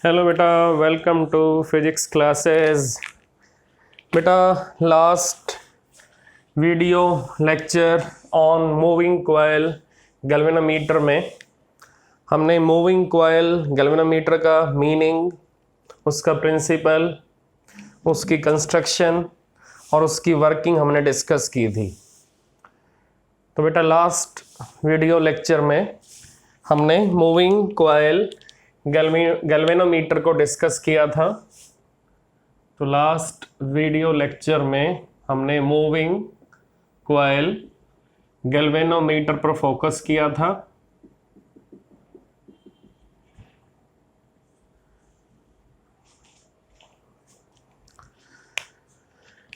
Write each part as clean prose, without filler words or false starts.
Hello बेटा, welcome to physics classes. बेटा, last video lecture on moving coil galvanometer में हमने मूविंग कॉइल गैल्वेनोमीटर का मीनिंग, उसका प्रिंसिपल, उसकी कंस्ट्रक्शन और उसकी वर्किंग हमने डिस्कस की थी। तो बेटा, लास्ट वीडियो लेक्चर में हमने मूविंग कॉइल गैल्वेनोमीटर को डिस्कस किया था। तो लास्ट वीडियो लेक्चर में हमने मूविंग कॉइल गैल्वेनोमीटर पर फोकस किया था।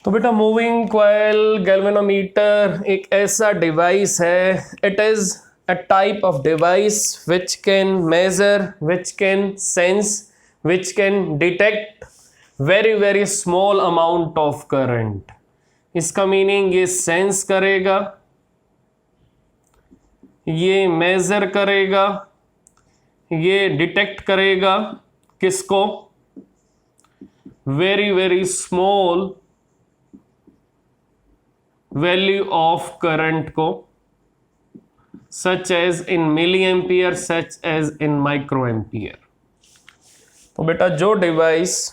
तो बेटा, मूविंग कॉइल गैल्वेनोमीटर एक ऐसा डिवाइस है, it is a type of device which can measure, which can sense, which can detect very small amount of current। इसका मीनिंग ये सेंस करेगा, ये मेजर करेगा, ये डिटेक्ट करेगा किसको? Very small value of current को, such as in milliampere, such as in microampere। तो बेटा, जो device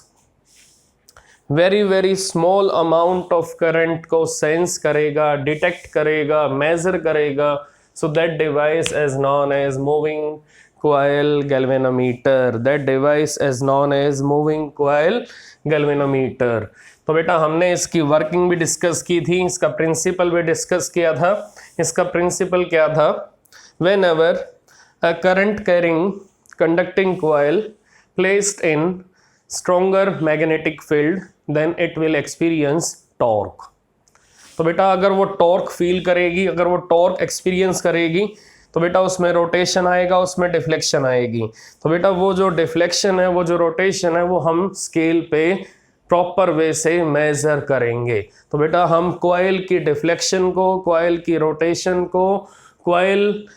very small amount of current को सेंस करेगा, डिटेक्ट करेगा, मेजर करेगा, so that device is known as moving coil galvanometer. That device is known as moving coil galvanometer. तो बेटा, हमने इसकी वर्किंग भी डिस्कस की थी, इसका प्रिंसिपल भी डिस्कस किया था। इसका प्रिंसिपल क्या था? Whenever a current carrying conducting coil placed in stronger magnetic field, then it will experience torque। तो बेटा, अगर वो टॉर्क फील करेगी, अगर वो टॉर्क एक्सपीरियंस करेगी, तो बेटा उसमें रोटेशन आएगा, उसमें डिफ्लेक्शन आएगी। तो बेटा, वो जो डिफ्लेक्शन है, वो जो रोटेशन है, वो हम स्केल पे प्रॉपर वे से मेजर करेंगे। तो बेटा, हम कॉइल की डिफ्लेक्शन को, कॉइल की रोटेशन को, कॉइल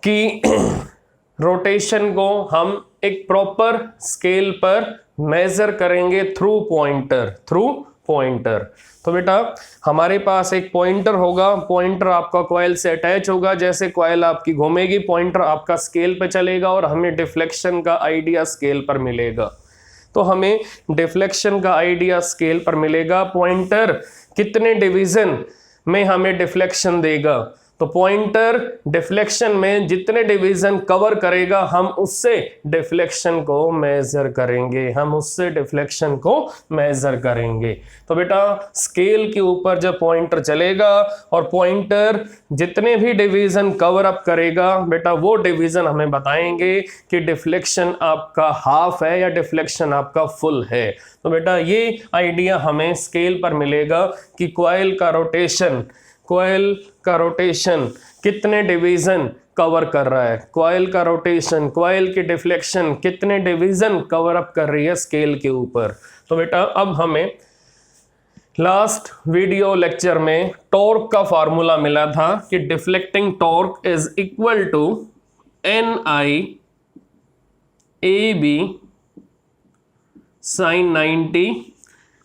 की रोटेशन को हम एक प्रॉपर स्केल पर मेजर करेंगे थ्रू पॉइंटर। तो बेटा, हमारे पास एक पॉइंटर होगा, पॉइंटर आपका कॉइल से अटैच होगा। जैसे कॉइल आपकी घूमेगी, पॉइंटर आपका स्केल पे चलेगा और हमें डिफ्लेक्शन का आइडिया स्केल पर मिलेगा। तो हमें डिफ्लेक्शन का आइडिया स्केल पर मिलेगा। पॉइंटर कितने डिवीजन में हमें डिफ्लेक्शन देगा? तो पॉइंटर डिफ्लेक्शन में जितने डिवीजन कवर करेगा, हम उससे डिफ्लेक्शन को मेजर करेंगे। तो बेटा, स्केल के ऊपर जब पॉइंटर चलेगा और पॉइंटर जितने भी डिवीजन कवर अप करेगा, बेटा वो डिवीजन हमें बताएंगे कि डिफ्लेक्शन आपका हाफ है या डिफ्लेक्शन आपका फुल है। तो बेटा, ये आइडिया हमें स्केल पर मिलेगा कि कॉइल का रोटेशन कितने डिवीजन कवर कर रहा है, कॉइल का रोटेशन, कॉइल की डिफ्लेक्शन कितने डिवीजन कवर अप कर रही है स्केल के ऊपर। तो बेटा, अब हमें लास्ट वीडियो लेक्चर में टॉर्क का फार्मूला मिला था कि deflecting torque is equal to NI AB sin 90।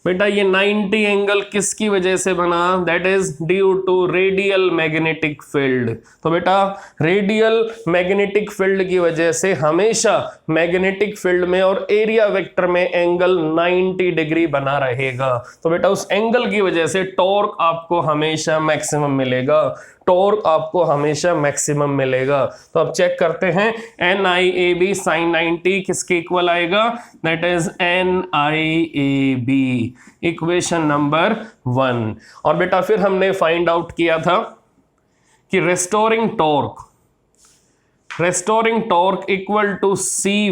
बेटा, ये 90 एंगल किसकी वजह से बना? That is due to radial magnetic field. तो बेटा, रेडियल मैग्नेटिक फील्ड की वजह से हमेशा मैग्नेटिक फील्ड में और एरिया वेक्टर में एंगल 90 डिग्री बना रहेगा। तो बेटा, उस एंगल की वजह से टॉर्क आपको हमेशा मैक्सिमम मिलेगा। तो अब चेक करते हैं, NIAB sin 90 किसके इक्वल आएगा? That is NIAB, equation number 1। और बेटा, फिर हमने फाइंड आउट किया था कि restoring torque equal to C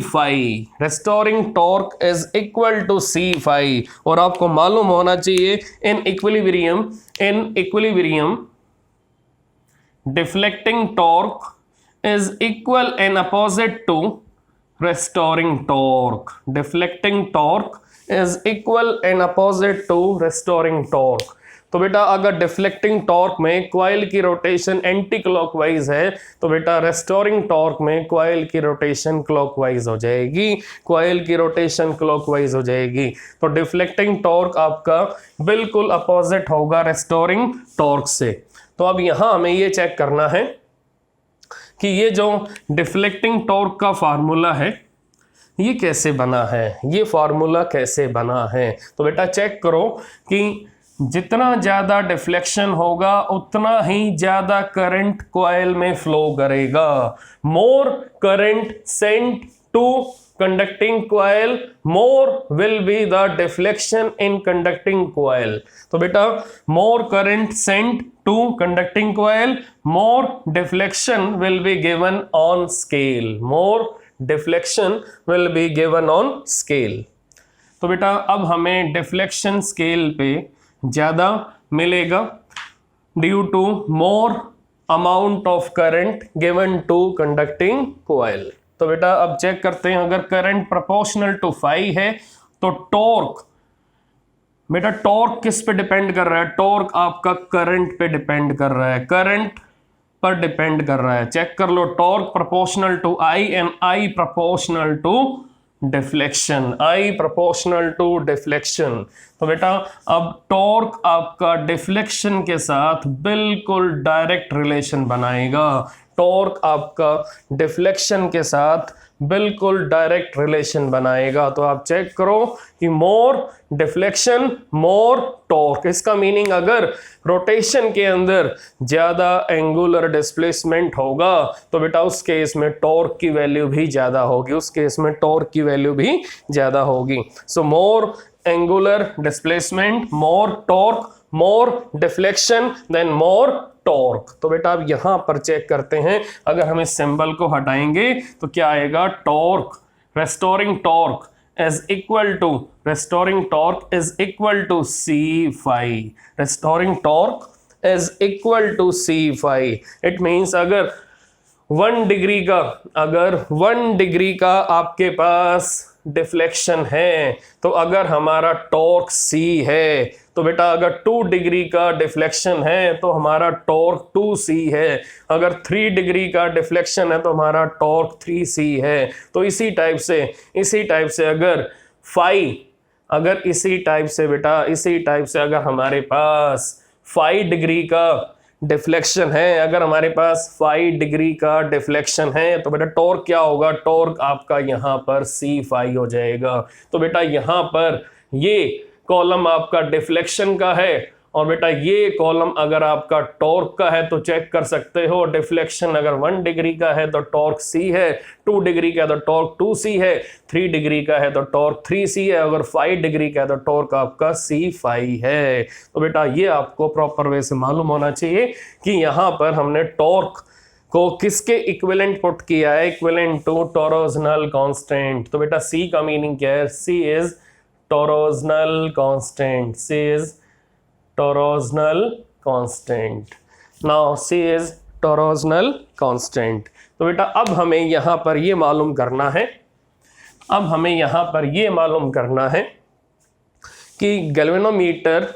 phi। और आपको मालूम होना चाहिए, in equilibrium deflecting torque is equal and opposite to restoring torque। deflecting torque is equal and opposite to restoring torque। तो बेटा अगर डिफ्लेक्टिंग टॉर्क में कॉइल की रोटेशन एंटी क्लॉकवाइज है तो बेटा रेस्टोरिंग टॉर्क में कॉइल की रोटेशन क्लॉकवाइज हो जाएगी, कॉइल की रोटेशन क्लॉकवाइज हो जाएगी। तो डिफ्लेक्टिंग टॉर्क आपका बिल्कुल अपोजिट होगा रेस्टोरिंग टॉर्क से। तो अब यहां हमें ये चेक करना है कि ये जो डिफ्लेक्टिंग टॉर्क का फार्मूला है ये कैसे बना है, ये फार्मूला कैसे बना है। तो बेटा चेक करो कि जितना ज़्यादा डिफ्लेक्शन होगा उतना ही ज़्यादा करंट कॉइल में फ्लो करेगा। More current sent to conducting coil, more will be the deflection in conducting coil. तो बेटा more current sent to conducting coil, more deflection will be given on scale. More deflection will be given on scale. तो बेटा अब हमें deflection scale पे ज़्यादा मिलेगा due to more amount of current given to conducting coil. तो बेटा अब चेक करते हैं, अगर करंट प्रोपोर्शनल टू फाई है तो टॉर्क, बेटा टॉर्क किस पे डिपेंड कर रहा है, टॉर्क आपका करंट पे डिपेंड कर रहा है, करंट पर डिपेंड कर रहा है। चेक कर लो, torque proportional to I and I proportional to deflection, I proportional to deflection. तो बेटा अब टॉर्क आपका डिफ्लेक्शन के साथ बिल्कुल डायरेक्ट रिलेशन बनाएगा, टॉर्क आपका डिफ्लेक्शन के साथ बिल्कुल डायरेक्ट रिलेशन बनाएगा। तो आप चेक करो कि मोर डिफ्लेक्शन मोर टॉर्क, इसका मीनिंग अगर रोटेशन के अंदर ज़्यादा एंगुलर डिस्प्लेसमेंट होगा तो बेटा उस केस में टॉर्क की वैल्यू भी ज़्यादा होगी, उस केस में टॉर्क की वैल्यू भी ज़्यादा होगी। सो मोर एंगुलर डिस्प्लेसमेंट मोर टॉर्क, मोर डिफ्लेक्शन देन मोर टॉर्क। तो बेटा अब यहां पर चेक करते हैं, अगर हम इस सिंबल को हटाएंगे तो क्या आएगा, torque restoring torque is equal to, restoring torque is equal to C phi, restoring torque is equal to C phi. It means अगर 1 डिग्री का, अगर 1 डिग्री का आपके पास डिफ्लेक्शन है तो अगर हमारा टॉर्क सी है तो बेटा अगर 2 डिग्री का डिफ्लेक्शन है तो हमारा टॉर्क 2c है, अगर 3 डिग्री का डिफ्लेक्शन है तो हमारा टॉर्क 3c है। तो इसी टाइप से अगर फाई, अगर इसी टाइप से बेटा इसी टाइप से अगर हमारे पास 5 डिग्री का डिफ्लेक्शन है, अगर हमारे पास 5 डिग्री का डिफ्लेक्शन है तो बेटा टॉर्क क्या होगा, टॉर्क आपका यहाँ पर सी फाई हो जाएगा। तो बेटा यहाँ पर ये कॉलम आपका डिफ्लेक्शन का है और बेटा ये कॉलम अगर आपका टॉर्क का है। तो चेक कर सकते हो, डिफ्लेक्शन अगर 1 डिग्री का है तो टॉर्क c है, 2 डिग्री का है तो टॉर्क 2c है, 3 डिग्री का है तो टॉर्क 3c है, अगर 5 डिग्री का है तो टॉर्क आपका c फाई है। तो बेटा ये आपको प्रॉपर वे से मालूम होना चाहिए कि यहाँ पर हमने टॉर्क को किसके इक्विवेलेंट पुट किया है, इक्विवेलेंट टू टॉरोजनल कांस्टेंट। तो बेटा c का मीनिंग क्या है, c is torsional constant, c is torsional constant. Now c is torsional constant. तो बेटा अब हमें यहाँ पर ये मालूम करना है, अब हमें यहाँ पर ये मालूम करना है कि गैल्वेनोमीटर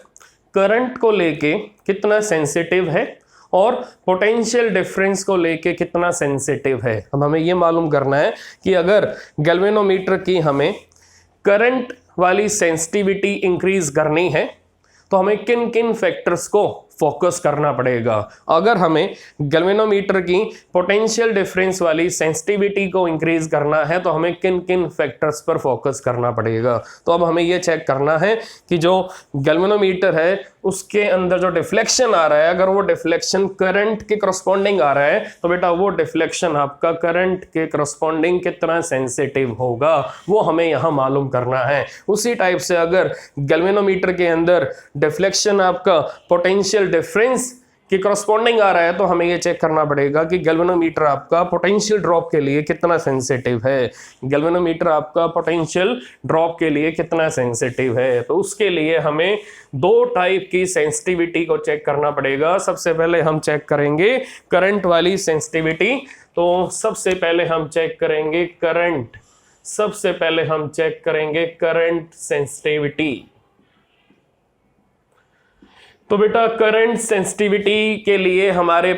करंट को लेके कितना सेंसिटिव है और पोटेंशियल डिफरेंस को लेके कितना सेंसिटिव है। अब हमें ये मालूम करना है कि अगर गैल्वेनोमीटर की हमें करंट वाली सेंसिटिविटी इंक्रीज करनी है तो हमें किन किन फैक्टर्स को फोकस करना पड़ेगा। अगर हमें गैल्वेनोमीटर की पोटेंशियल डिफरेंस वाली सेंसिटिविटी को इंक्रीज करना है तो हमें किन किन फैक्टर्स पर फोकस करना पड़ेगा। तो अब हमें यह चेक करना है कि जो गैल्वेनोमीटर है उसके अंदर जो डिफ्लेक्शन आ रहा है, अगर वो डिफ्लेक्शन करंट के करस्पॉन्डिंग आ रहा है तो बेटा वो डिफ्लेक्शन आपका करंट के करस्पॉन्डिंग कितना सेंसिटिव होगा वो हमें यहाँ मालूम करना है। उसी टाइप से अगर गैल्वेनोमीटर के अंदर डिफ्लेक्शन आपका पोटेंशियल डिफरेंस के करस्पॉन्डिंग आ रहा है तो हमें ये चेक करना पड़ेगा कि गैल्वेनोमीटर आपका पोटेंशियल ड्रॉप के लिए कितना सेंसिटिव है, गैल्वेनोमीटर आपका पोटेंशियल ड्रॉप के लिए कितना सेंसिटिव है। तो उसके लिए हमें 2 टाइप की सेंसिटिविटी को चेक करना पड़ेगा। सबसे पहले हम चेक करेंगे करंट वाली सेंसिटिविटी। तो सबसे पहले हम चेक करेंगे करंट, सबसे पहले हम चेक करेंगे करंट सेंसिटिविटी। तो बेटा करंट सेंसिटिविटी के लिए हमारे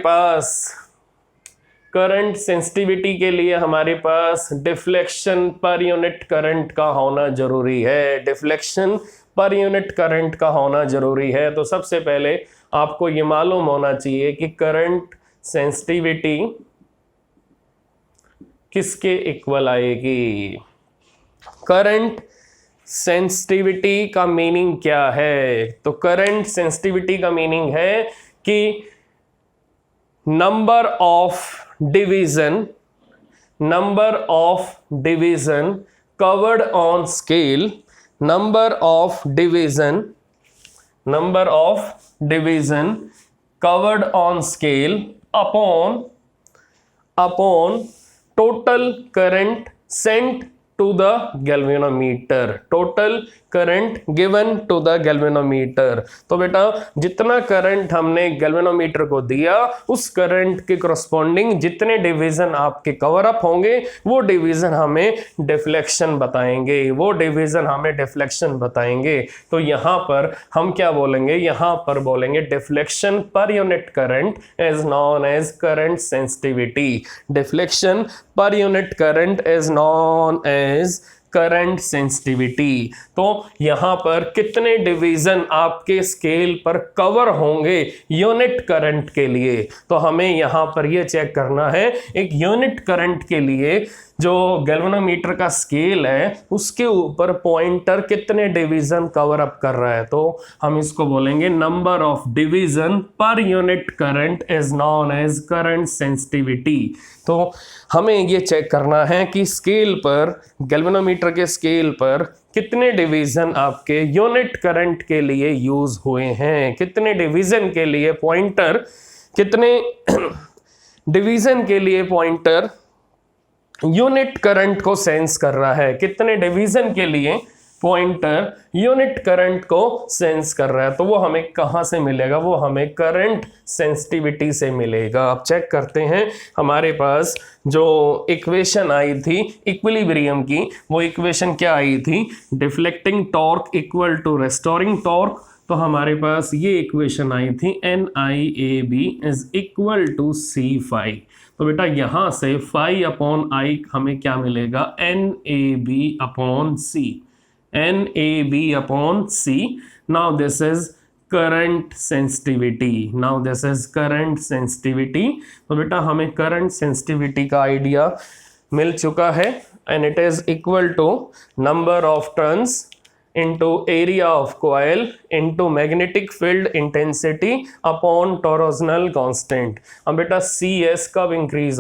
पास डिफ्लेक्शन पर यूनिट करंट का होना जरूरी है। डिफ्लेक्शन पर यूनिट करंट का होना जरूरी है। तो सबसे पहले आपको ये मालूम होना चाहिए कि करंट सेंसिटिविटी किसके इक्वल आएगी। करंट सेंसिटिविटी का मीनिंग क्या है? तो करंट सेंसिटिविटी का मीनिंग है कि number of division covered on scale, number of division covered on scale upon total current sent to the galvanometer, total current given to the galvanometer। तो बेटा जितना करंट हमने गैल्वेनोमीटर को दिया उस करंट के करस्पॉन्डिंग जितने डिवीजन आपके कवर अप होंगे वो डिवीजन हमें डिफ्लेक्शन बताएंगे। तो यहाँ पर हम क्या बोलेंगे? यहाँ पर बोलेंगे deflection per unit current is known as current sensitivity. Deflection per unit current is known as current sensitivity. तो यहां पर कितने डिवीजन आपके स्केल पर कवर होंगे यूनिट करंट के लिए, तो हमें यहां पर यह चेक करना है एक यूनिट करंट के लिए जो गैल्वेनोमीटर का स्केल है उसके ऊपर पॉइंटर कितने डिवीजन कवर अप कर रहा है। तो हम इसको बोलेंगे number of division per unit current is known as current sensitivity. तो हमें ये चेक करना है कि स्केल पर, गैल्वेनोमीटर के स्केल पर कितने डिवीजन आपके यूनिट करंट के लिए यूज हुए हैं, कितने डिवीजन के लिए पॉइंटर, कितने डिवीजन के लिए पॉइंटर यूनिट करंट को सेंस कर रहा है, कितने डिवीजन के लिए पॉइंटर यूनिट करंट को सेंस कर रहा है। तो वो हमें कहां से मिलेगा? वो हमें करंट सेंसिटिविटी से मिलेगा। आप चेक करते हैं हमारे पास जो इक्वेशन आई थी इक्विलिब्रियम की, वो इक्वेशन क्या आई थी? Deflecting torque equal to restoring torque. तो हमारे पास ये इक्वेशन आई थी NIAB is equal to C∅। तो बेटा यहां से phi अपॉन I हमें क्या मिलेगा? NAB upon C। Now this is current sensitivity. तो बेटा हमें करंट सेंसिटिविटी का आइडिया मिल चुका है and it is equal to number of turns into area of coil into magnetic field intensity upon torsional constant। अब बेटा CS कब इंक्रीज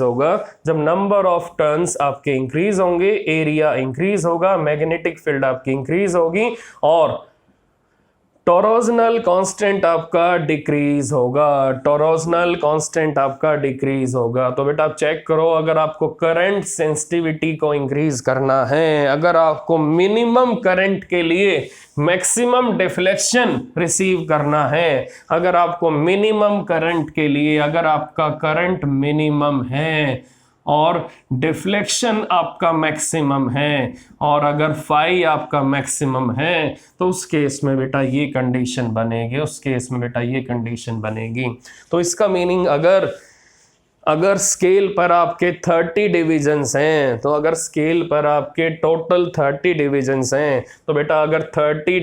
होगा? जब नंबर ऑफ टर्न्स आपके इंक्रीज होंगे, एरिया इंक्रीज होगा, मैग्नेटिक फील्ड आपकी इंक्रीज होगी और टॉरोजनल कांस्टेंट आपका डिक्रीज होगा। तो बेटा आप चेक करो, अगर आपको करंट सेंसिटिविटी को इंक्रीज करना है, अगर आपको मिनिमम करंट के लिए मैक्सिमम डिफ्लेक्शन रिसीव करना है, अगर आपको मिनिमम करंट के लिए, अगर आपका करंट मिनिमम है और डिफ्लेक्शन आपका मैक्सिमम है और अगर phi आपका मैक्सिमम है, तो उस केस में बेटा ये कंडीशन बनेगी। तो इसका मीनिंग अगर स्केल पर आपके 30 डिवीजन्स हैं, तो अगर स्केल पर आपके टोटल 30 डिवीजन्स हैं, तो बेटा अगर 30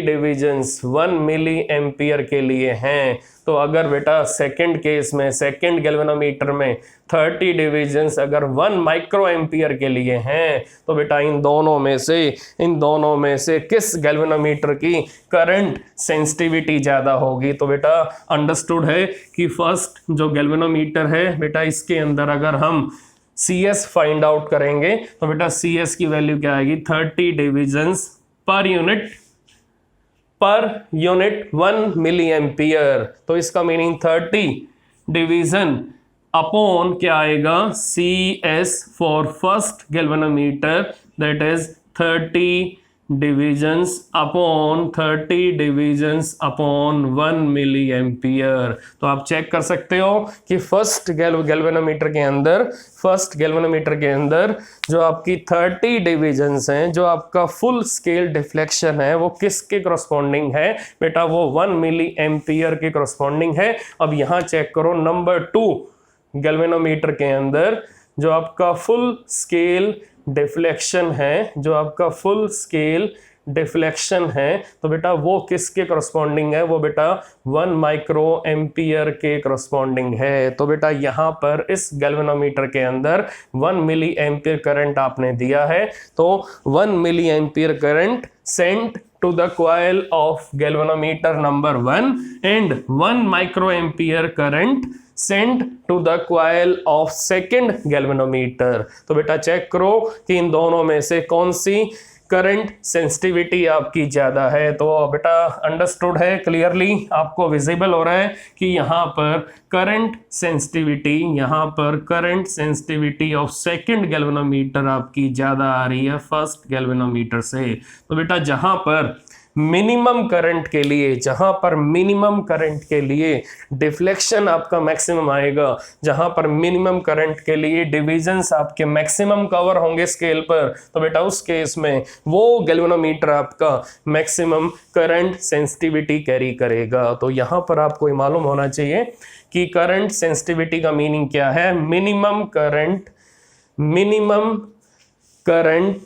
डिवीजन्स 1 मिली एम्पियर के लिए हैं, तो अगर बेटा सेकंड गैल्वेनोमीटर में 30 डिवीजन्स अगर 1 माइक्रो एम्पियर के लिए हैं, तो बेटा इन दोनों में से किस गैल्वेनोमीटर की करंट सेंसिटिविटी ज़्यादा होगी? तो बेटा अंडरस्टूड है कि फर्स्ट जो गैल्वेनोमीटर है बेटा, इसके अंदर अगर हम CS फाइंड आउट करेंगे तो बेटा CS की वैल्यू क्या आएगी? 30 divisions per unit 1 milli ampere. तो इसका मीनिंग 30 डिवीजन अपॉन क्या आएगा? CS for first galvanometer, that is 30 divisions upon 30 divisions upon 1 milli ampere. तो आप चेक कर सकते हो कि फर्स्ट गैल्वेनोमीटर के अंदर जो आपकी 30 डिविजन्स हैं, जो आपका फुल स्केल डिफ्लेक्शन है, वो किसके करस्पॉन्डिंग है बेटा? वो 1 मिली एम्पियर के करस्पॉन्डिंग है। अब यहां चेक करो, नंबर 2 गैल्वेनोमीटर के अंदर जो आपका फुल स्केल डिफ्लेक्शन है, तो बेटा वो किसके करस्पॉन्डिंग है? वो बेटा 1 माइक्रो एम्पियर के करस्पॉन्डिंग है। तो बेटा यहां पर इस गैल्वेनोमीटर के अंदर 1 मिली एम्पियर करंट आपने दिया है, तो 1 milli ampere current sent to the coil of galvanometer number 1 and 1 microampere current sent to the coil of second galvanometer। तो बेटा चेक करो कि इन दोनों में से कौन सी करंट सेंसिटिविटी आपकी ज्यादा है। तो बेटा अंडरस्टूड है, क्लियरली आपको विजिबल हो रहा है कि यहाँ पर current sensitivity of second galvanometer आपकी ज्यादा आ रही है फर्स्ट गैल्वेनोमीटर से। तो बेटा जहां पर मिनिमम करंट के लिए डिफ्लेक्शन आपका मैक्सिमम आएगा, जहां पर मिनिमम करंट के लिए डिविजन्स आपके मैक्सिमम कवर होंगे स्केल पर, तो बेटा उस केस में वो गैल्वेनोमीटर आपका मैक्सिमम करंट सेंसिटिविटी कैरी करेगा। तो यहां पर आपको ये मालूम होना चाहिए कि करंट सेंसिटिविटी का मीनिंग क्या है। Minimum current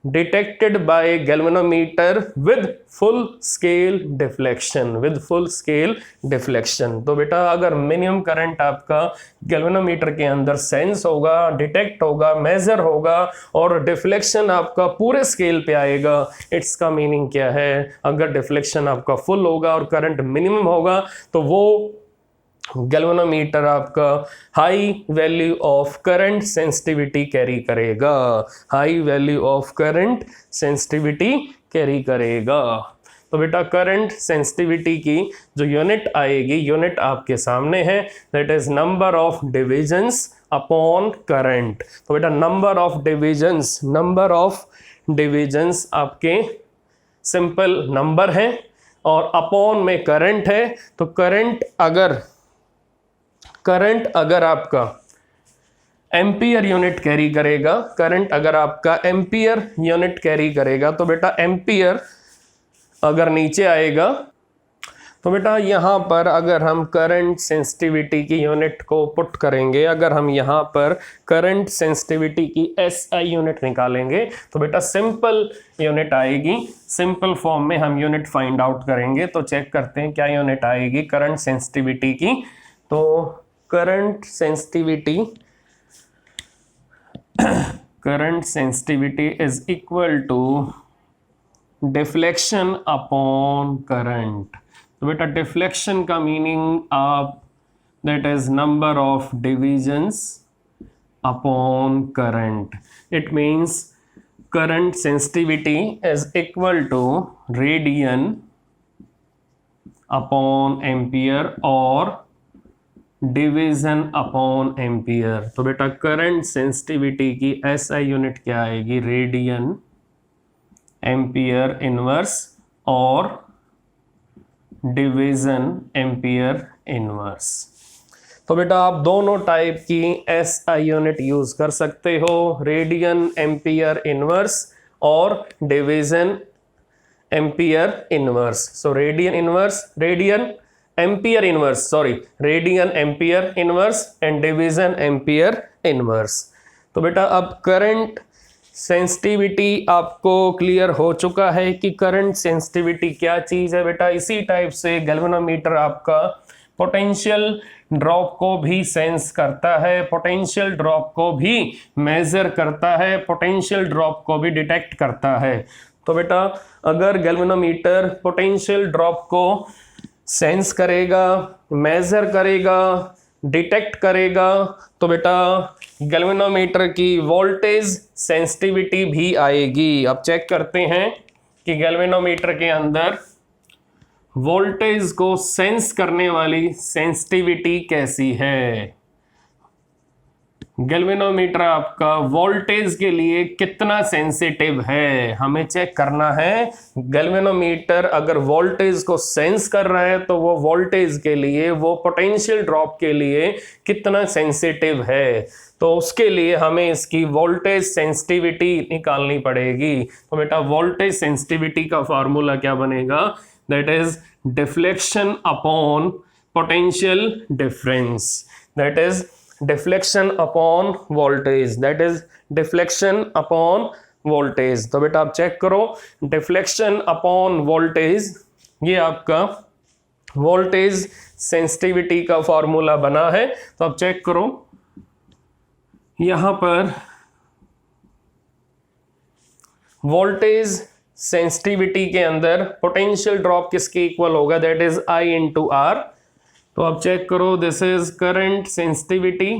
detected by galvanometer with full scale deflection। तो बेटा अगर मिनिमम करंट आपका गैल्वेनोमीटर के अंदर सेंस होगा, डिटेक्ट होगा, मेजर होगा और डिफ्लेक्शन आपका पूरे स्केल पे आएगा, इसका मीनिंग क्या है? अगर डिफ्लेक्शन आपका फुल होगा और करंट मिनिमम होगा तो वो गैल्वेनोमीटर आपका high value of current sensitivity carry करेगा। तो बेटा करंट सेंसिटिविटी की जो यूनिट आएगी, यूनिट आपके सामने है, that is number of divisions upon current. तो बेटा नंबर ऑफ डिविजन्स आपके सिंपल नंबर है और अपॉन में करंट है। तो करंट अगर आपका एम्पियर यूनिट कैरी करेगा, तो बेटा एम्पियर अगर नीचे आएगा, तो बेटा यहाँ पर अगर हम करंट सेंसिटिविटी की यूनिट को पुट करेंगे, अगर हम यहाँ पर करंट सेंसिटिविटी की SI यूनिट निकालेंगे, तो बेटा सिंपल यूनिट आएगी। सिंपल फॉर्म में हम यूनिट फाइंड आउट करेंगे। तो चेक करते हैं क्या यूनिट आएगी करंट सेंसिटिविटी की। तो current sensitivity is equal to deflection upon current. तो बेटा डिफ्लेक्शन का मीनिंग आप that is number of divisions upon current. It means current sensitivity is equal to radian upon ampere और डिवीजन अपॉन एम्पियर। तो बेटा current sensitivity की SI unit क्या आएगी? रेडियन एम्पियर इनवर्स और डिवीजन एम्पियर इनवर्स। तो बेटा आप दोनों टाइप की SI यूनिट यूज कर सकते हो, रेडियन एम्पियर इनवर्स और division ampere inverse. So radian ampere inverse and division ampere inverse. तो बेटा अब करंट सेंसिटिविटी आपको क्लियर हो चुका है कि करंट सेंसिटिविटी क्या चीज है। बेटा इसी टाइप से गैल्वेनोमीटर आपका पोटेंशियल ड्रॉप को भी सेंस करता है, पोटेंशियल ड्रॉप को भी मेजर करता है, पोटेंशियल ड्रॉप को भी डिटेक्ट करता है। तो बेटा अगर गैल्वेनोमीटर पोटेंशियल ड्रॉप को सेंस करेगा, मेजर करेगा, डिटेक्ट करेगा, तो बेटा गैल्वेनोमीटर की वोल्टेज सेंसिटिविटी भी आएगी। अब चेक करते हैं कि गैल्वेनोमीटर के अंदर वोल्टेज को सेंस करने वाली सेंसिटिविटी कैसी है। गैल्वेनोमीटर आपका वोल्टेज के लिए कितना सेंसिटिव है, हमें चेक करना है। गैल्वेनोमीटर अगर वोल्टेज को सेंस कर रहा है तो वो वोल्टेज के लिए, वो पोटेंशियल ड्रॉप के लिए कितना सेंसिटिव है। तो उसके लिए हमें इसकी वोल्टेज सेंसिटिविटी निकालनी पड़ेगी। तो बेटा वोल्टेज सेंसिटिविटी का फॉर्मूला क्या बनेगा, that is deflection upon potential difference, that is deflection upon voltage, that is deflection upon voltage. तो बेटा आप चेक करो, डिफ्लेक्शन अपॉन वोल्टेज, ये आपका वोल्टेज सेंसिटिविटी का फॉर्मूला बना है। तो आप चेक करो, यहां पर वोल्टेज सेंसिटिविटी के अंदर पोटेंशियल ड्रॉप किसके इक्वल होगा, that is I into R. तो आप चेक करो, दिस इज करंट सेंसिटिविटी,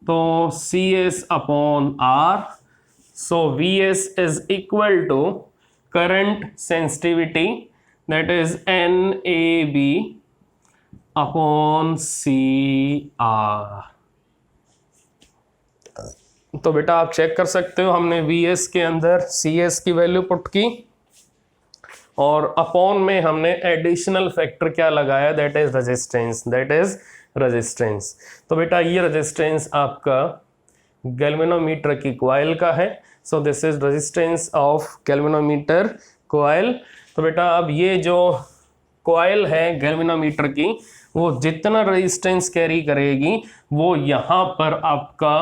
तो CS upon R, so VS is equal to current sensitivity, that is NAB upon CR। तो बेटा आप चेक कर सकते हो, हमने VS के अंदर CS की वैल्यू पुट की और अपॉन में हमने एडिशनल फैक्टर क्या लगाया, that is resistance, that is resistance. तो बेटा ये रेजिस्टेंस आपका गैल्वेनोमीटर की कॉइल का है, so this is resistance of galvanometer coil. तो बेटा अब ये जो कॉइल है गैल्वेनोमीटर की, वो जितना रेजिस्टेंस कैरी करेगी वो यहाँ पर आपका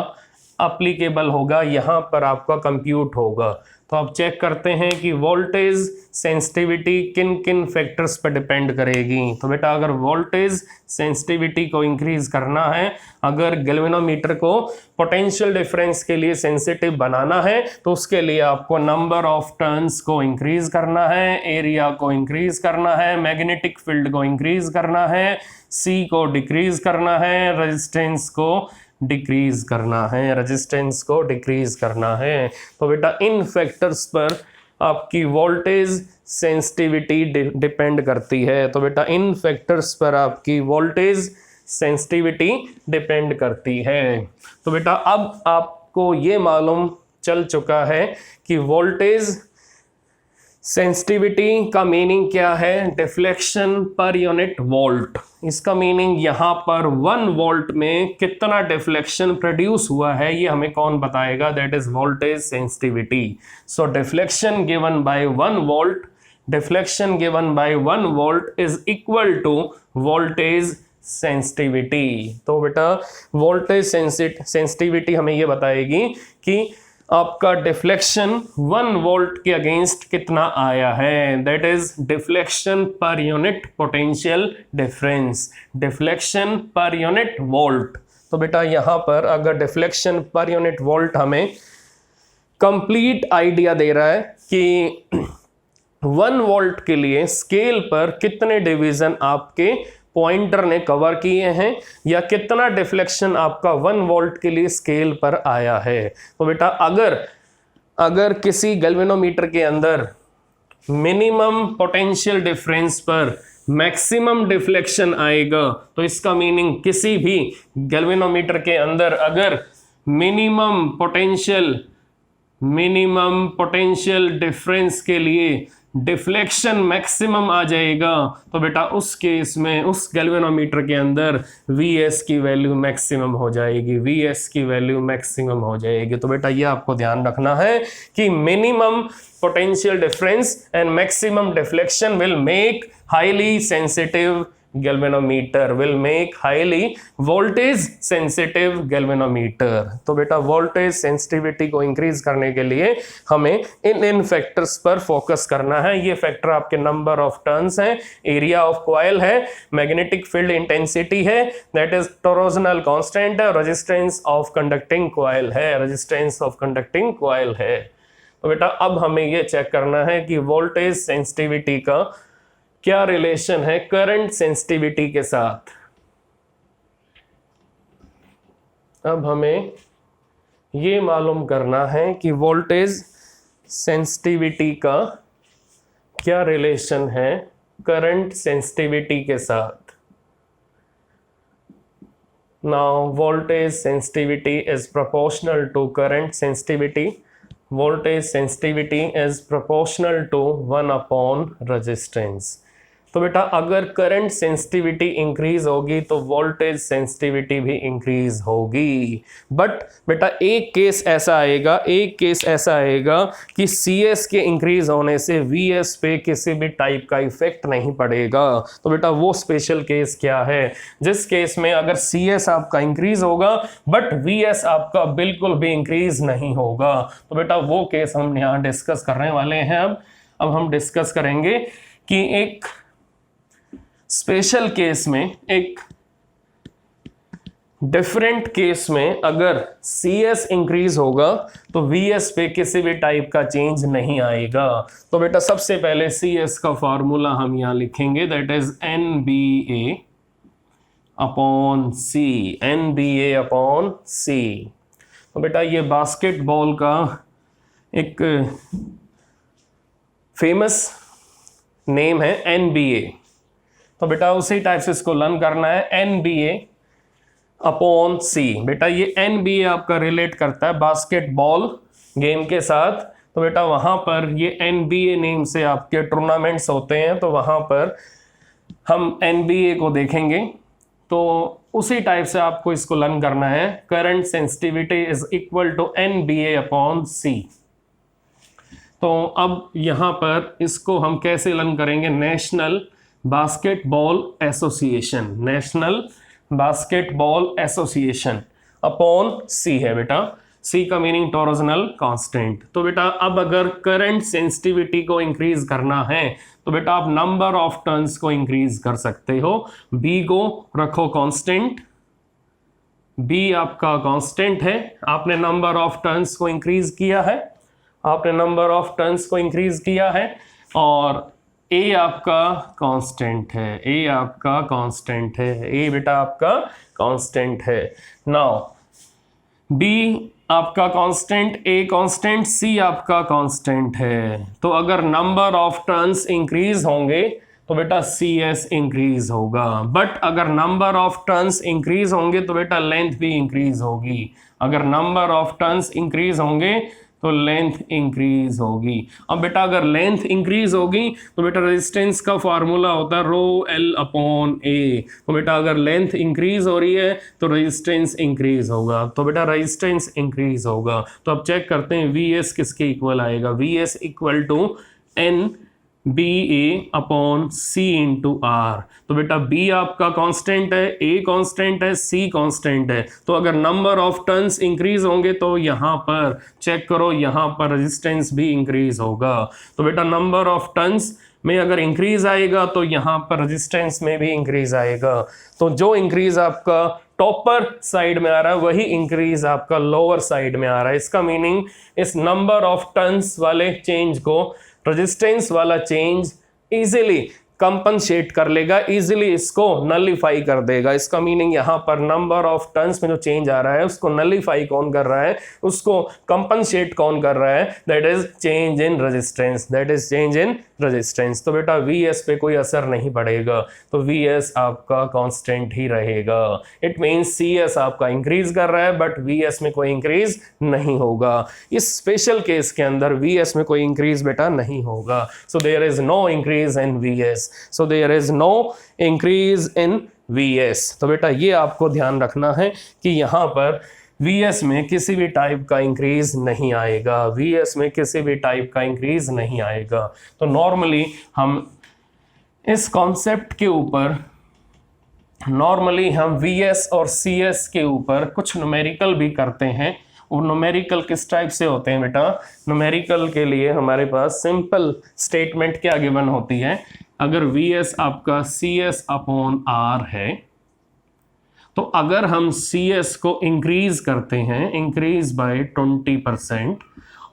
अप्लीकेबल होगा, यहाँ पर आपका कंप्यूट होगा। तो आप चेक करते हैं कि वोल्टेज सेंसिटिविटी किन किन फैक्टर्स पर डिपेंड करेगी। तो बेटा अगर वोल्टेज सेंसिटिविटी को इंक्रीज करना है, अगर गैल्वेनोमीटर को पोटेंशियल डिफरेंस के लिए सेंसिटिव बनाना है, तो उसके लिए आपको नंबर ऑफ टर्न्स को इंक्रीज करना है, एरिया को इंक्रीज करना है, मैग्नेटिक फील्ड को इंक्रीज करना है, C को डिक्रीज करना है, रेजिस्टेंस को डिक्रीज करना है, रेजिस्टेंस को डिक्रीज करना है। तो बेटा इन फैक्टर्स पर आपकी वोल्टेज सेंसिटिविटी डिपेंड करती है। तो बेटा इन फैक्टर्स पर आपकी वोल्टेज सेंसिटिविटी डिपेंड करती है। तो बेटा अब आपको ये मालूम चल चुका है कि वोल्टेज सेंसिटिविटी का मीनिंग क्या है, डिफ्लेक्शन पर यूनिट वोल्ट। इसका मीनिंग यहाँ पर 1 वोल्ट में कितना डिफ्लेक्शन प्रोड्यूस हुआ है ये हमें कौन बताएगा, that is voltage sensitivity. So deflection given by 1 volt, deflection given by 1 volt is equal to voltage sensitivity. तो बेटा वोल्टेज सेंसिटिविटी हमें ये बताएगी कि आपका डिफ्लेक्शन 1 वोल्ट के अगेंस्ट कितना आया है, that is deflection per unit potential difference, deflection per unit volt. तो बेटा यहाँ पर अगर डिफ्लेक्शन पर यूनिट वोल्ट हमें कंप्लीट आइडिया दे रहा है कि 1 वोल्ट के लिए स्केल पर कितने डिवीजन आपके पॉइंटर ने कवर किए हैं, या कितना डिफ्लेक्शन आपका 1 वोल्ट के लिए स्केल पर आया है। तो बेटा अगर किसी गैल्वेनोमीटर के अंदर मिनिमम पोटेंशियल डिफरेंस पर मैक्सिमम डिफ्लेक्शन आएगा, तो इसका मीनिंग किसी भी गैल्वेनोमीटर के अंदर अगर मिनिमम पोटेंशियल डिफरेंस के लिए डिफ्लेक्शन मैक्सिमम आ जाएगा, तो बेटा उस केस में उस गैल्वेनोमीटर के अंदर VS की वैल्यू मैक्सिमम हो जाएगी, VS की वैल्यू मैक्सिमम हो जाएगी। तो बेटा ये आपको ध्यान रखना है कि minimum potential difference and maximum deflection will make highly sensitive galvanometer, will make highly voltage sensitive galvanometer. तो बेटा वोल्टेज सेंसिटिविटी को इंक्रीज करने के लिए हमें इन फैक्टर्स पर फोकस करना है। ये फैक्टर आपके नंबर ऑफ टर्न्स हैं, एरिया ऑफ कॉइल है, मैग्नेटिक फील्ड इंटेंसिटी है, दैट इज टोरोजनल कांस्टेंट है, रेजिस्टेंस ऑफ कंडक्टिंग कॉइल है, रेजिस्टेंस ऑफ कंडक्टिंग कॉइल है। तो बेटा अब हमें ये चेक करना है कि वोल्टेज सेंसिटिविटी का क्या रिलेशन है करंट सेंसिटिविटी के साथ। अब हमें ये मालूम करना है कि वोल्टेज सेंसिटिविटी का क्या रिलेशन है करंट सेंसिटिविटी के साथ। Now voltage sensitivity is proportional to current sensitivity. Voltage sensitivity is proportional to 1 upon resistance. तो बेटा अगर करंट सेंसिटिविटी इंक्रीज होगी तो वोल्टेज सेंसिटिविटी भी इंक्रीज होगी. बट बेटा एक केस ऐसा आएगा कि CS के इंक्रीज होने से VS पे किसी भी टाइप का इफेक्ट नहीं पड़ेगा. तो बेटा वो स्पेशल केस क्या है? जिस केस में अगर CS आपका इंक्रीज होगा बट VS आपका बिल्कुल भी इंक्रीज नहीं होगा. तो बेटा वो केस हम यहाँ डिस्कस करने वाले हैं. अब हम डिस्कस करेंगे कि एक स्पेशल केस में, एक डिफरेंट केस में अगर CS इंक्रीज होगा तो VS पे किसी भी टाइप का चेंज नहीं आएगा. तो बेटा सबसे पहले CS का फॉर्मूला हम यहां लिखेंगे, that is NBA upon C. NBA upon C. तो बेटा ये बास्केटबॉल का एक फेमस नेम है NBA. तो बेटा उसी टाइप से इसको लर्न करना है, NBA अपॉन C. बेटा ये NBA आपका रिलेट करता है बास्केटबॉल गेम के साथ. तो बेटा वहाँ पर ये NBA नेम से आपके टूर्नामेंट्स होते हैं, तो वहाँ पर हम NBA को देखेंगे. तो उसी टाइप से आपको इसको लर्न करना है. Current sensitivity is equal to NBA upon C. तो अब यहाँ पर इसको हम कैसे लर्न करेंगे? National basketball association, national basketball association upon C है बेटा. C का मीनिंग टॉर्जनल कांस्टेंट. तो बेटा अब अगर करंट सेंसिटिविटी को इंक्रीज करना है तो बेटा आप नंबर ऑफ टर्न्स को इंक्रीज कर सकते हो. B को रखो कांस्टेंट, B आपका कांस्टेंट है. आपने नंबर ऑफ टर्न्स को इंक्रीज किया है, और A आपका कांस्टेंट है, A बेटा आपका कांस्टेंट है. नाउ B आपका कांस्टेंट, A कांस्टेंट, C आपका कांस्टेंट है. तो अगर नंबर ऑफ टर्न्स इंक्रीज होंगे तो बेटा CS इंक्रीज होगा. बट अगर नंबर ऑफ टर्न्स इंक्रीज होंगे तो बेटा लेंथ भी इंक्रीज होगी. अगर नंबर ऑफ टर्न्स इंक्रीज होंगे तो लेंथ इंक्रीज होगी. अब बेटा अगर लेंथ इंक्रीज होगी तो बेटा रेजिस्टेंस का फॉर्मूला होता है रो L अपॉन A. तो बेटा अगर लेंथ इंक्रीज हो रही है तो रेजिस्टेंस इंक्रीज होगा. तो बेटा रेजिस्टेंस इंक्रीज होगा. तो अब चेक करते हैं VS किसके इक्वल आएगा. VS equal to NBA upon C into R. तो बेटा B आपका कांस्टेंट है, A कांस्टेंट है, C कांस्टेंट है. तो अगर नंबर ऑफ टर्न्स इंक्रीज होंगे तो यहाँ पर चेक करो, यहाँ पर रेजिस्टेंस भी इंक्रीज होगा. तो बेटा नंबर ऑफ टर्न्स में अगर इंक्रीज आएगा तो यहाँ पर रेजिस्टेंस में भी इंक्रीज आएगा. तो जो इंक्रीज आपका टॉपर साइड में आ रहा है वही इंक्रीज आपका लोअर साइड में आ रहा है. इसका मीनिंग इस नंबर ऑफ टर्न्स वाले चेंज को रेजिस्टेंस वाला चेंज इजीली कंपनसेट कर लेगा, इजीली इसको नलिफाई कर देगा. इसका मीनिंग यहाँ पर नंबर ऑफ टर्न्स में जो चेंज आ रहा है उसको नलिफाई कौन कर रहा है, उसको कंपनसेट कौन कर रहा है? That is change in resistance. तो बेटा VS पे कोई असर नहीं पड़ेगा, तो VS आपका कांस्टेंट ही रहेगा. इट मींस CS आपका इंक्रीज कर रहा है बट VS में कोई इंक्रीज नहीं होगा. इस स्पेशल केस के अंदर VS में कोई इंक्रीज बेटा नहीं होगा. So there is no increase in VS. So there is no increase in VS. तो बेटा ये आपको ध्यान रखना है कि यहाँ पर VS में किसी भी टाइप का इंक्रीज नहीं आएगा, VS में किसी भी टाइप का इंक्रीज नहीं आएगा. तो नॉर्मली हम इस कॉन्सेप्ट के ऊपर, नॉर्मली हम VS और CS के ऊपर कुछ न्यूमेरिकल भी करते हैं. और न्यूमेरिकल किस टाइप से होते हैं बेटा? न्यूमेरिकल के लिए हमारे पास सिंपल स्टेटमेंट क्या गिवन होती है. अगर VS आपका CS अपॉन R है तो अगर हम CS को इंक्रीज करते हैं, इंक्रीज बाय 20%,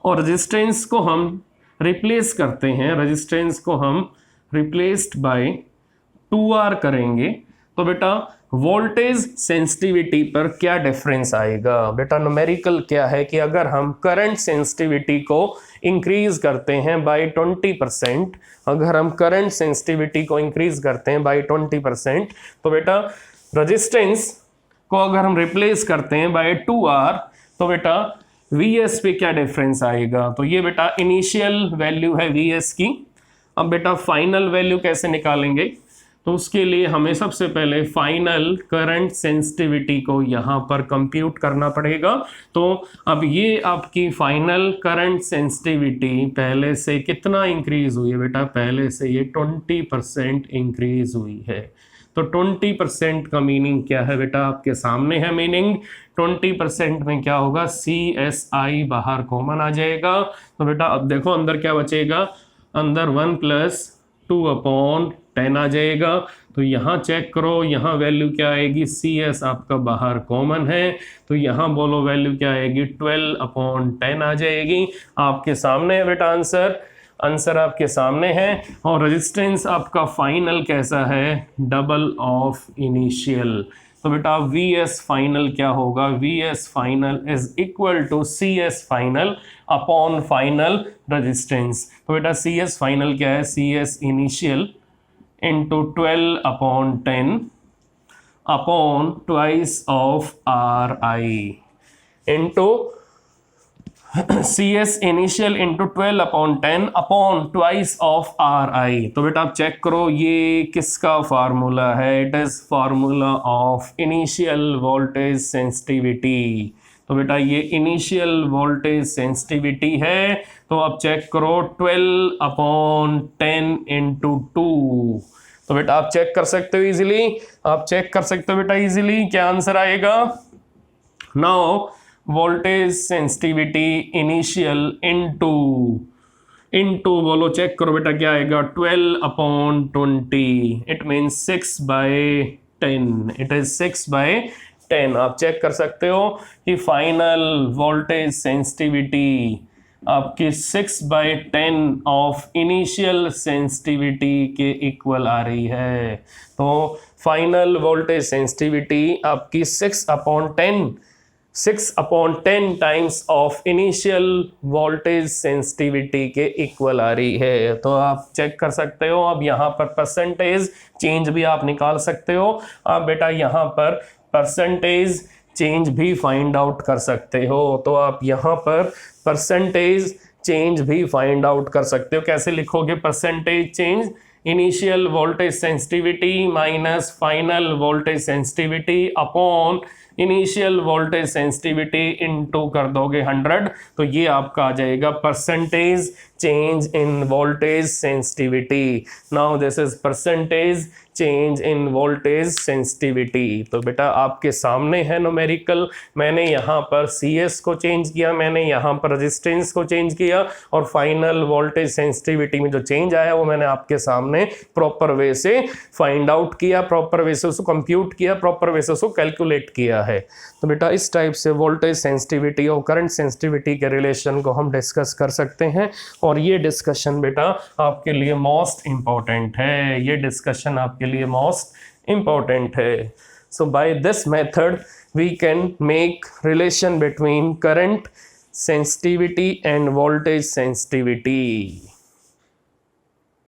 और रेजिस्टेंस को हम रिप्लेस करते हैं, रेजिस्टेंस को हम रिप्लेस्ड बाय 2R करेंगे, तो बेटा वोल्टेज सेंसिटिविटी पर क्या डिफरेंस आएगा? बेटा न्यूमेरिकल क्या है कि अगर हम करंट सेंसिटिविटी को इंक्रीज करते हैं बाय 20%, अगर हम करंट सेंसिटिविटी को इंक्रीज करते हैं बाय 20%, तो बेटा रेजिस्टेंस को अगर हम रिप्लेस करते हैं बाय 2R, तो बेटा Vs पे क्या डिफरेंस आएगा? तो ये बेटा इनिशियल वैल्यू है Vs की। अब बेटा फाइनल वैल्यू कैसे निकालेंगे? तो उसके लिए हमें सबसे पहले फाइनल करंट सेंसिटिविटी को यहाँ पर कंप्यूट करना पड़ेगा। तो अब ये आपकी फाइनल करंट सेंसिटिविटी पहले से कितना इंक्रीज हुई है बेटा? पहले से ये 20% इंक्रीज हुई है। तो 20% का मीनिंग क्या है बेटा? आपके सामने है मीनिंग। 20% में क्या होगा? CSI बाहर कॉमन आ जाएगा। तो बेटा अब देखो अंदर क्या बचेगा? अंदर 1 + 2/10 आ जाएगा। तो यहाँ चेक करो, यहाँ वैल्यू क्या आएगी? CS आपका बाहर कॉमन है, तो यहाँ बोलो वैल्यू क्या आएगी? 12/10 आ जाएगी। आपके सामने है बेटा आंसर आपके सामने है। और रेजिस्टेंस आपका फाइनल कैसा है? Double of initial. तो बेटा Vs फाइनल क्या होगा? Vs final is equal to CS final upon final resistance. तो बेटा CS फाइनल क्या है? CS initial into 12/10 upon twice of RI into CS initial into 12/10 upon twice of RI। तो बेटा आप चेक करो ये किसका फार्मूला है? It is formula of initial voltage sensitivity. तो बेटा ये इनिशियल वोल्टेज सेंसिटिविटी है। तो आप चेक करो 12/10 इंटू 2। तो बेटा आप चेक कर सकते हो इजीली, आप चेक कर सकते हो बेटा इजीली क्या आंसर आएगा। Now voltage sensitivity initial into बोलो, चेक करो बेटा क्या आएगा? 12/20। It means 6/10। It is 6/10। आप चेक कर सकते हो कि फाइनल वोल्टेज सेंसिटिविटी आपकी 6/10 ऑफ इनिशियल सेंसिटिविटी के इक्वल आ रही है। तो फाइनल वोल्टेज सेंसिटिविटी आपकी 6/10 times of initial voltage sensitivity के इक्वल आ रही है। तो आप चेक कर सकते हो। अब यहाँ पर परसेंटेज चेंज भी आप निकाल सकते हो। आप बेटा यहाँ पर परसेंटेज चेंज भी फाइंड आउट कर सकते हो। तो आप यहाँ पर परसेंटेज चेंज भी फाइंड आउट कर सकते हो। कैसे लिखोगे percentage change? Initial voltage sensitivity minus final voltage sensitivity upon initial voltage sensitivity into कर दोगे 100। तो ये आपका आ जाएगा percentage change in voltage sensitivity. Now this is percentage change in voltage sensitivity. तो बेटा आपके सामने है न्यूमेरिकल। मैंने यहाँ पर CS को चेंज किया, मैंने यहाँ पर रेजिस्टेंस को चेंज किया, और फाइनल वोल्टेज सेंसिटिविटी में जो चेंज आया वो मैंने आपके सामने प्रॉपर वे से फाइंड आउट किया, प्रॉपर वे से उसको कंप्यूट किया, प्रॉपर वे से उसको कैलकुलेट किया है। तो बेटा इस टाइप से वोल्टेज सेंसिटिविटी और करंट सेंसिटिविटी के रिलेशन को हम डिस्कस कर सकते हैं। और ये डिस्कशन बेटा आपके लिए मोस्ट इम्पॉर्टेंट है, ये डिस्कशन आपके लिए मोस्ट इम्पॉर्टेंट है। So by this method we can make relation between current sensitivity and voltage sensitivity.